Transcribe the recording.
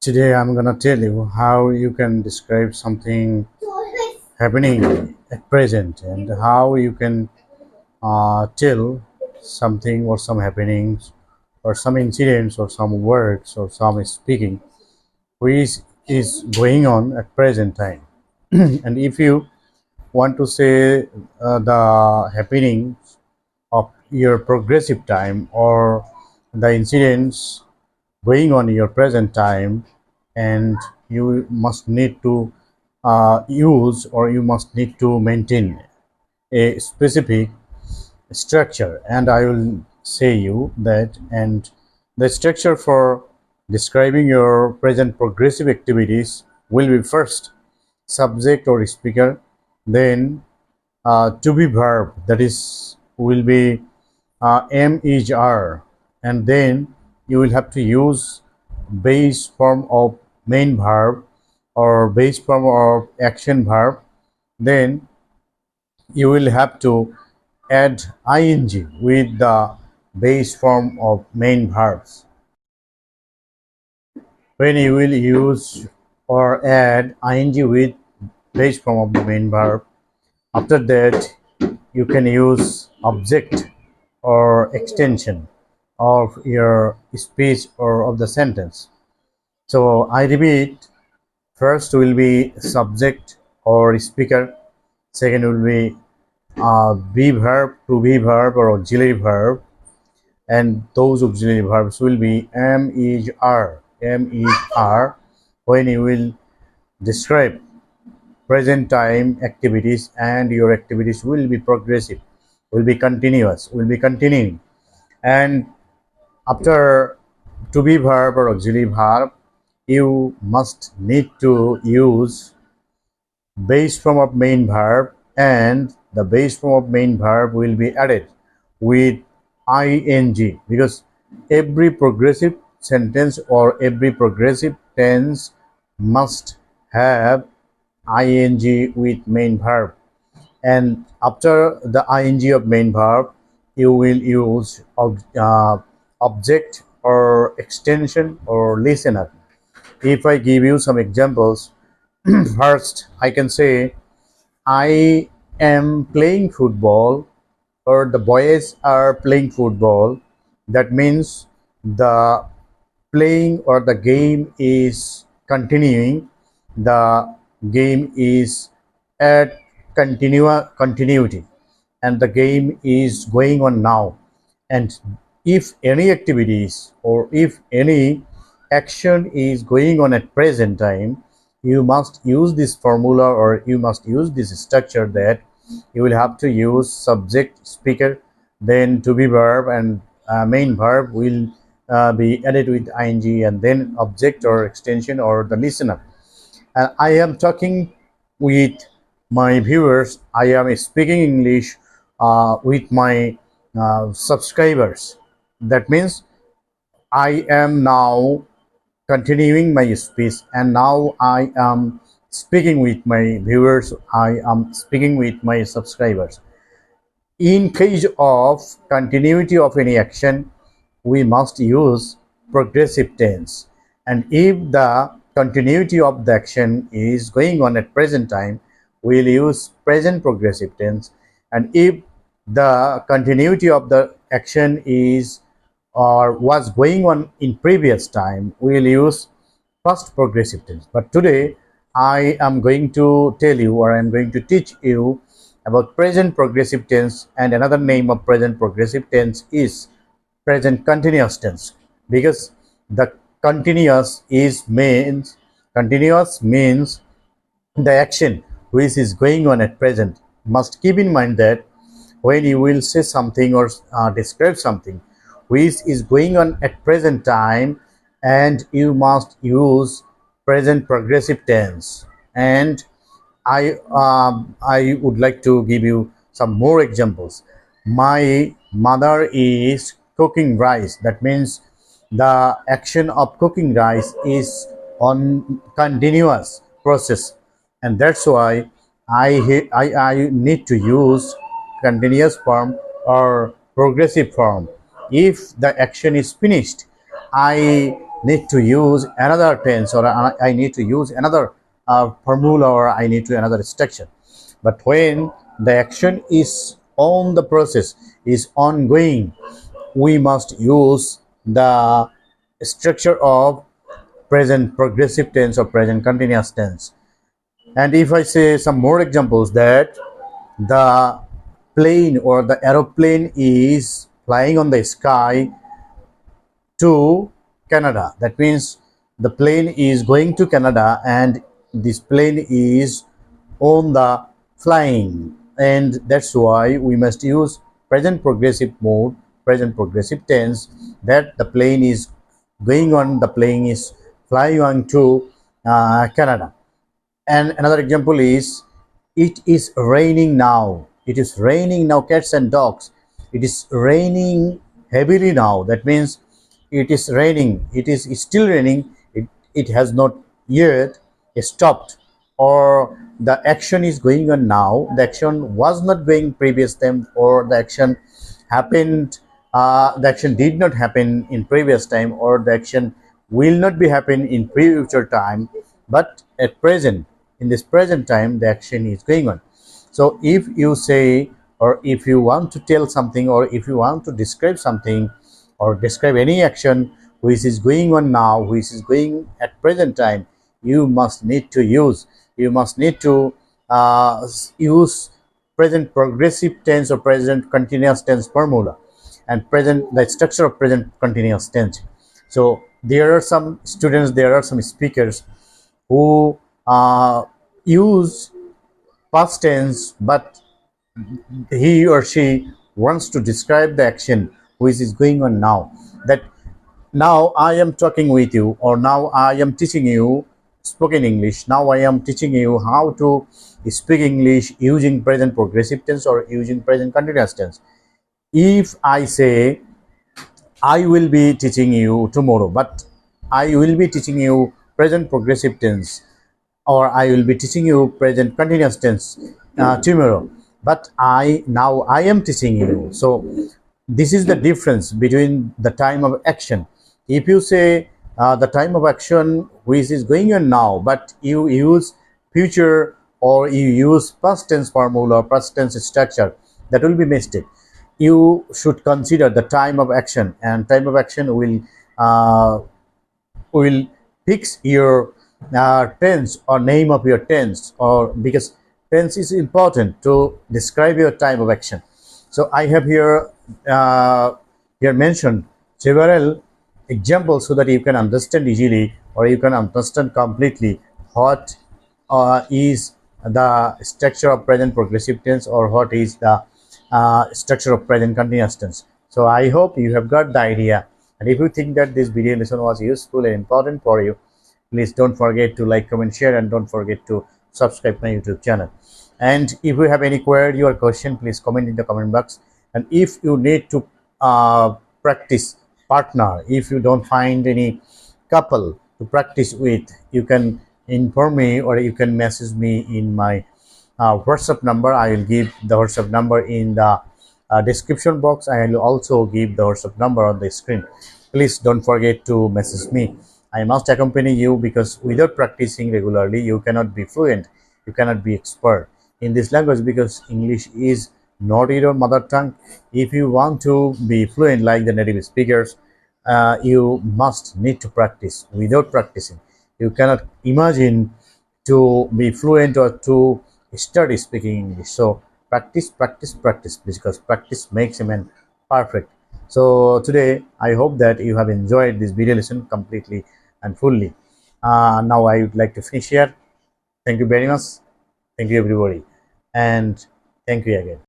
Today I'm gonna tell you how you can describe something happening at present and how you can tell something or some happenings or some incidents or some words or some speaking which is going on at present time. And if you want to say the happenings of your progressive time or the incidents going on in your present time, and you must need to use or you must need to maintain a specific structure, and I will say you that. And the structure for describing your present progressive activities will be: first subject or speaker, then to be verb, that is will be am is are, and then you will have to use base form of main verb or base form of action verb. Then you will have to add ing with the base form of main verbs. When you will use or add ing with base form of the main verb, after that you can use object or extension of your speech or of the sentence. So I repeat: first will be subject or speaker, second will be be verb, to be verb or auxiliary verb, and those auxiliary verbs will be am is are when you will describe present time activities, and your activities will be progressive, will be continuous, will be continuing. And after to be verb or auxiliary verb, you must need to use base form of main verb, and the base form of main verb will be added with ing, because every progressive sentence or every progressive tense must have ing with main verb. And after the ing of main verb, you will use object or extension or listener. If I give you some examples, first I can say I am playing football, or the boys are playing football. That means the playing or the game is continuing, the game is at continuity, and the game is going on now. And if any activities or if any action is going on at present time, you must use this formula or you must use this structure, that you will have to use subject, speaker, then to be verb, and main verb will be added with ing, and then object or extension or the listener. And I am talking with my viewers, I am speaking English with my subscribers. That means I am now continuing my speech, and now I am speaking with my viewers, I am speaking with my subscribers. In case of continuity of any action, we must use progressive tense, and if the continuity of the action is going on at present time, we will use present progressive tense. And if the continuity of the action is or was going on in previous time, we will use past progressive tense. But today I am going to tell you, or I am going to teach you about present progressive tense, and another name of present progressive tense is present continuous tense, because the continuous means the action which is going on at present. Must keep in mind that when you will say something or describe something which is going on at present time, and you must use present progressive tense. And I would like to give you some more examples. My mother is cooking rice. That means the action of cooking rice is on continuous process, and that's why I need to use continuous form or progressive form. If the action is finished, I need to use another tense, or I need to use another formula, or I need to another structure. But when the action is on the process, is ongoing, we must use the structure of present progressive tense or present continuous tense. And if I say some more examples, that the plane or the aeroplane is flying on the sky to Canada. That means the plane is going to Canada, and this plane is on the flying, and that's why we must use present progressive mode, present progressive tense, that the plane is going on, the plane is flying on to Canada. And another example is, it is raining now. It is raining now, cats and dogs. It is raining heavily now. That means it is raining. It is still raining. It has not yet stopped, or the action is going on now. The action was not going previous time, or the action happened. The action did not happen in previous time, or the action will not be happen in future time, but at present, in this present time, the action is going on. So if you say, or if you want to tell something, or if you want to describe something, or describe any action which is going on now, which is going at present time, you must need to use present progressive tense or present continuous tense formula, and present the structure of present continuous tense. So there are some students, there are some speakers who use past tense, but he or she wants to describe the action which is going on now. That now I am talking with you, or now I am teaching you spoken English. Now I am teaching you how to speak English using present progressive tense or using present continuous tense. If I say, I will be teaching you tomorrow, but I will be teaching you present progressive tense, or I will be teaching you present continuous tense tomorrow, but I am teaching you. So this is the difference between the time of action. If you say the time of action which is going on now, but you use future, or you use past tense formula, past tense structure, that will be mistake. You should consider the time of action, and time of action will fix your tense or name of your tense, or because tense is important to describe your time of action. So I have here mentioned several examples so that you can understand easily, or you can understand completely what is the structure of present progressive tense, or what is the structure of present continuous tense. So I hope you have got the idea, and if you think that this video lesson was useful and important for you, please don't forget to like, comment, share, and don't forget to subscribe my YouTube channel. And if you have any query or question, please comment in the comment box. And if you need to practice partner, if you don't find any couple to practice with, you can inform me, or you can message me in my WhatsApp number. I will give the WhatsApp number in the description box. I will also give the WhatsApp number on the screen. Please don't forget to message me. I must accompany you, because without practicing regularly, you cannot be fluent, you cannot be expert in this language, because English is not your mother tongue. If you want to be fluent like the native speakers, you must need to practice. Without practicing, you cannot imagine to be fluent or to study speaking English. So practice, practice, practice, because practice makes a man perfect. So today I hope that you have enjoyed this video lesson completely and fully. Now I would like to finish here. Thank you very much. Thank you everybody, and thank you again.